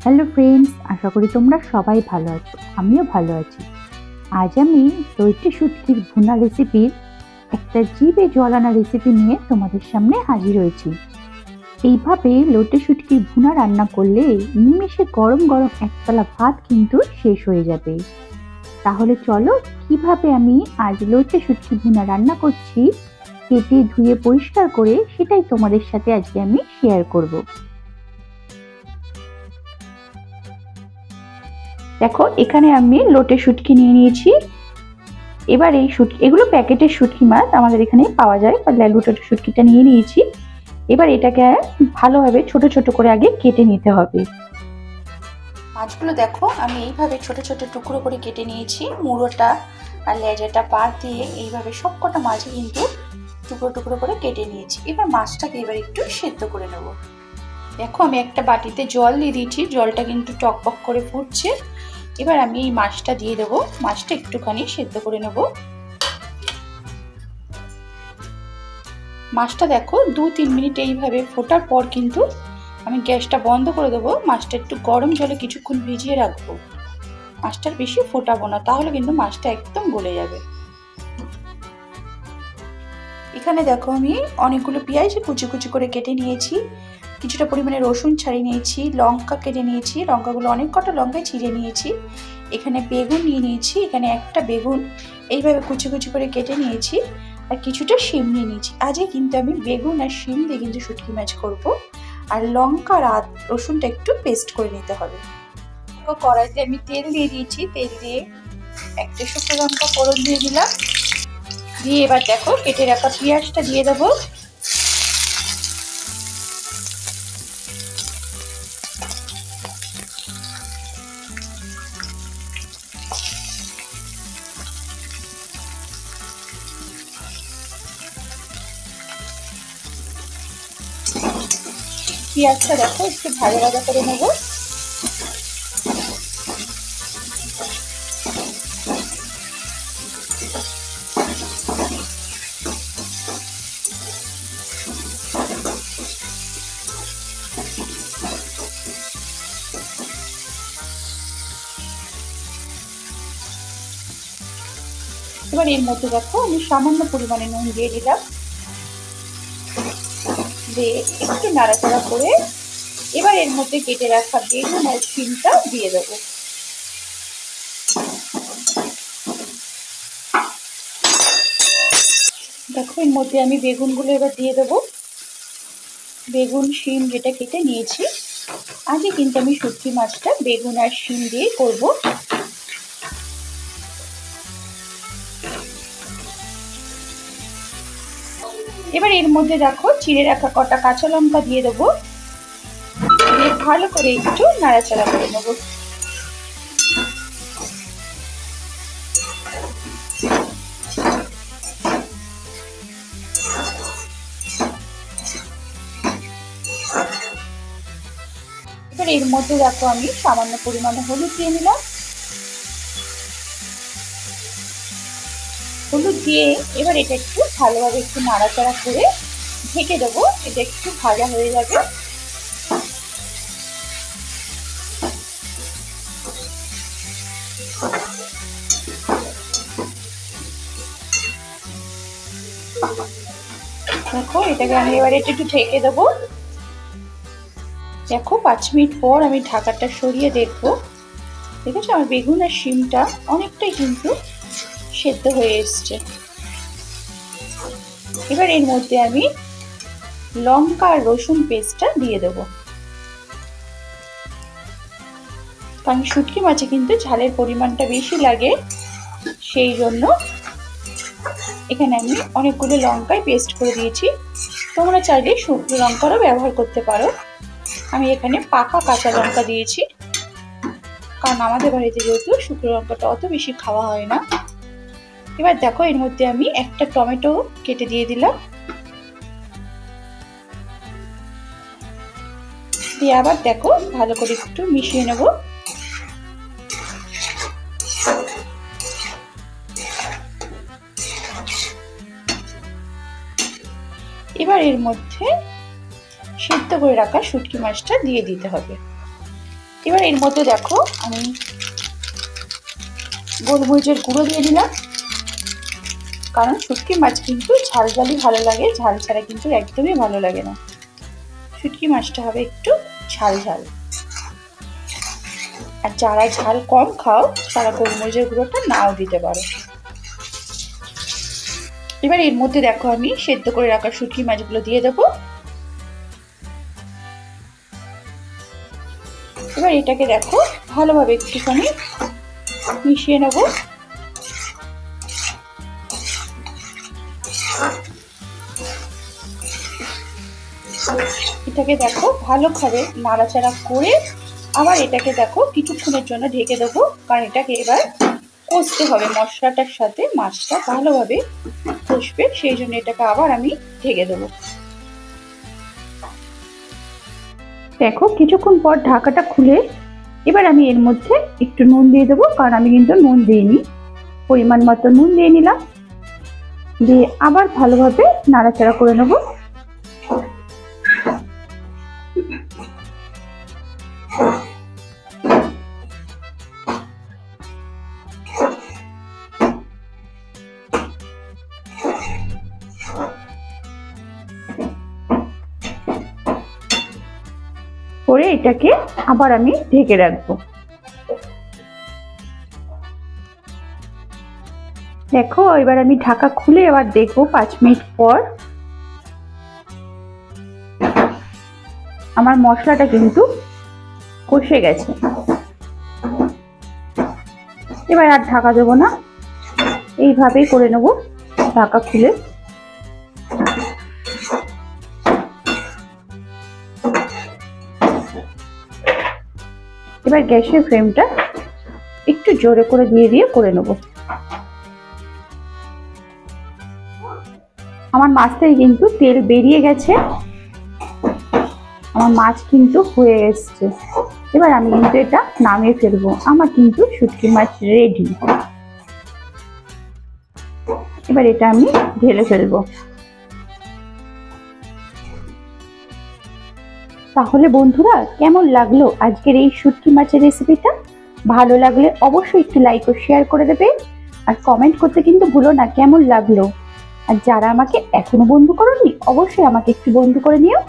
Hello friends, আশা করি তোমরা সবাই ভালো আছো। আমিও ভালো আছি। আজ আমি লইট্টে শুটকির ভুনা রেসিপির একটা জিভে জল আনা রেসিপি নিয়ে তোমাদের সামনে হাজির হয়েছি। এইভাবে লইট্টে শুটকির ভুনা রান্না করলে নিমেষে গরম গরম একতলা ভাত কিন্তু শেষ হয়ে যাবে। তাহলে চলো কিভাবে আমি আজ লইট্টে শুটকি ভুনা রান্না করছি, কেটে ধুয়ে পরিষ্কার করে সেটাই তোমাদের সাথে আজকে আমি শেয়ার করব। দেখো, এখানে আমি লোটে শুটকি নিয়ে নিয়েছি। এবার এই শুটকি, এগুলো প্যাকেটের শুটকি মাছ আমাদের এখানে পাওয়া যায়। লোটে শুটকিটা নিয়ে নিয়েছি। এবার এটাকে ভালোভাবে ছোট ছোট করে আগে কেটে নিতে হবে। মাছগুলো দেখো আমি এইভাবে ছোট ছোট টুকরো করে কেটে নিয়েছি। মুড়োটা আর লেজাটা পার দিয়ে এইভাবে সবকটা মাছই কিন্তু টুকরো টুকরো করে কেটে নিয়েছি। এবার মাছটাকে এবার একটু সেদ্ধ করে নেব। দেখো আমি একটা বাটিতে জল দিয়ে দিয়েছি, জলটা কিন্তু টকবক করে ফুটছে। এবার আমি এই মাছটা দিয়ে দেবো, মাছটা একটুখানি সেদ্ধ করে নেব। মাছটা দেখো 2-3 মিনিট এইভাবে ফোটার পর কিন্তু আমি গ্যাসটা বন্ধ করে দেবো। মাছটা একটু গরম জলে কিছুক্ষণ ভিজিয়ে রাখবো। মাছটার বেশি ফোটাবো না, তাহলে কিন্তু মাছটা একদম গলে যাবে। এখানে দেখো আমি অনেকগুলো পেঁয়াজ কুচি কুচি করে কেটে নিয়েছি, কিছুটা পরিমাণে রসুন ছাড়িয়ে নিয়েছি, লঙ্কা কেটে নিয়েছি, লঙ্কাগুলো অনেক কটা লঙ্কায় ছিঁড়ে নিয়েছি। এখানে বেগুন নিয়ে নিয়েছি, এখানে একটা বেগুন এইভাবে কুচি কুচি করে কেটে নিয়েছি, আর কিছুটা শিম নিয়ে নিয়েছি। আজকে কিন্তু আমি বেগুন আর শিম দিয়ে কিন্তু শুটকি মাছ করব। আর লঙ্কা আর রসুনটা একটু পেস্ট করে নিতে হবে। কড়াইতে আমি তেল দিয়ে দিয়েছি, তেল দিয়ে একটা শুকনো লঙ্কা ফোড়ন দিয়ে দিলাম। দিয়ে এবার দেখো কেটে রাখা পেঁয়াজটা দিয়ে দেবো। পেঁয়াজটা দেখো একটু ভাজা ভাজা করে নেব। এবার এর মধ্যে দেখো আমি সামান্য পরিমাণে নুন দিয়ে দিলাম, দিয়ে একটু নাড়াচাড়া করে এবার এর মধ্যে কেটে রাখা বেগুন আর শিমটা দিয়ে দেবো। দেখো এর মধ্যে আমি বেগুনগুলো এবার দিয়ে দেবো। বেগুন শিম যেটা কেটে নিয়েছি, আজকে কিন্তু আমি শুটকি মাছটা বেগুন আর শিম দিয়ে করব। এবার এর মধ্যে দেখো চিড়ে রাখা কটা কাঁচা লঙ্কা দিয়ে দেবো, দিয়ে ভালো করে একটু নাড়াচাড়া করে নেবো। এবার এর মধ্যে দেখো আমি সামান্য পরিমাণে হলুদ দিয়ে নিলাম। হলুদ দিয়ে এবার এটা একটু ভালোভাবে একটু নাড়াচাড়া করে ঢেকে দেবো, এটা একটু ভাজা হয়ে যাবে। দেখো এটাকে আমি এবার একটু ঢেকে দেবো। দেখো 5 মিনিট পর আমি ঢাকাটা সরিয়ে দেখবো। দেখেছো আমার বেগুন আর শিমটা অনেকটাই কিন্তু সেদ্ধ হয়ে এসছে। এবার এর মধ্যে আমি লঙ্কা আর রসুন পেস্টটা দিয়ে দেবো, কারণ শুটকি মাছে কিন্তু ঝালের পরিমাণটা বেশি লাগে, সেই জন্য এখানে আমি অনেকগুলো লঙ্কায় পেস্ট করে দিয়েছি। তোমরা চাইলে শুকনো লঙ্কারও ব্যবহার করতে পারো। আমি এখানে পাকা কাঁচা লঙ্কা দিয়েছি, কারণ আমাদের বাড়িতে যেহেতু শুকনো লঙ্কাটা অত বেশি খাওয়া হয় না। এবার দেখো এর মধ্যে আমি একটা টমেটো কেটে দিয়ে দিলাম, দিয়ে আবার দেখো ভালো করে একটু মিশিয়ে নেব। এবার এর মধ্যে সেদ্ধ করে রাখা শুটকি মাছটা দিয়ে দিতে হবে। এবার এর মধ্যে দেখো আমি গোলমরিচের গুঁড়ো দিয়ে দিলাম, কারণ শুটকি মাছ কিন্তু ঝাল ঝালই ভালো লাগে, ঝাল ছাড়া কিন্তু একদমই ভালো লাগে না। শুটকি মাছটা হবে একটু ঝাল ঝাল, আর যারা ঝাল কম খাও তারা গোলমরিচের গুঁড়োটা নাও দিতে পারো। এবার এর মধ্যে দেখো আমি সেদ্ধ করে রাখা শুটকি মাছগুলো দিয়ে দেবো। এবার এটাকে দেখো ভালোভাবে একটুখানি মিশিয়ে নেব। এটাকে দেখো ভালোভাবে নাড়াচাড়া করে আবার এটাকে দেখো কিছুক্ষণের জন্য ঢেকে দেবো, কারণ এটাকে এবার কষতে হবে, মশলাটার সাথে মাছটা ভালোভাবে কষবে, সেই জন্য এটাকে আবার আমি ঢেকে দেবো। দেখো কিছুক্ষণ পর ঢাকাটা খুলে এবার আমি এর মধ্যে একটু নুন দিয়ে দেবো, কারণ আমি কিন্তু নুন দিইনি, পরিমাণ মতো নুন দিয়ে নিলাম, দিয়ে আবার ভালোভাবে নাড়াচাড়া করে নেব। করে এটাকে আবার আমি ঢেকে রাখবো। দেখো এবার আমি ঢাকা খুলে এবার দেখবো 5 মিনিট পর আমার মশলাটা কিন্তু কষে গেছে। এবার আর ঢাকা দেবো না, এইভাবেই করে নেব ঢাকা খুলে। এবার গ্যাসের ফ্লেমটা একটু জোরে করে দিয়ে করে নেব। আমার মাছ থেকে কিন্তু তেল বেরিয়ে গেছে, আমার মাছ কিন্তু হয়ে এসছে। এবার আমি কিন্তু এটা নামিয়ে ফেলবো, আমার কিন্তু শুটকি মাছ রেডি। এবার এটা আমি ঢেলে ফেলবো। তাহলে বন্ধুরা কেমন লাগলো আজকের এই শুটকি মাছের রেসিপিটা? ভালো লাগলে অবশ্যই একটু লাইক ও শেয়ার করে দেবে, আর কমেন্ট করতে কিন্তু ভুলো না কেমন লাগলো। আর যারা আমাকে এখনো বন্ধু করোনি অবশ্যই আমাকে একটু বন্ধু করে নিও।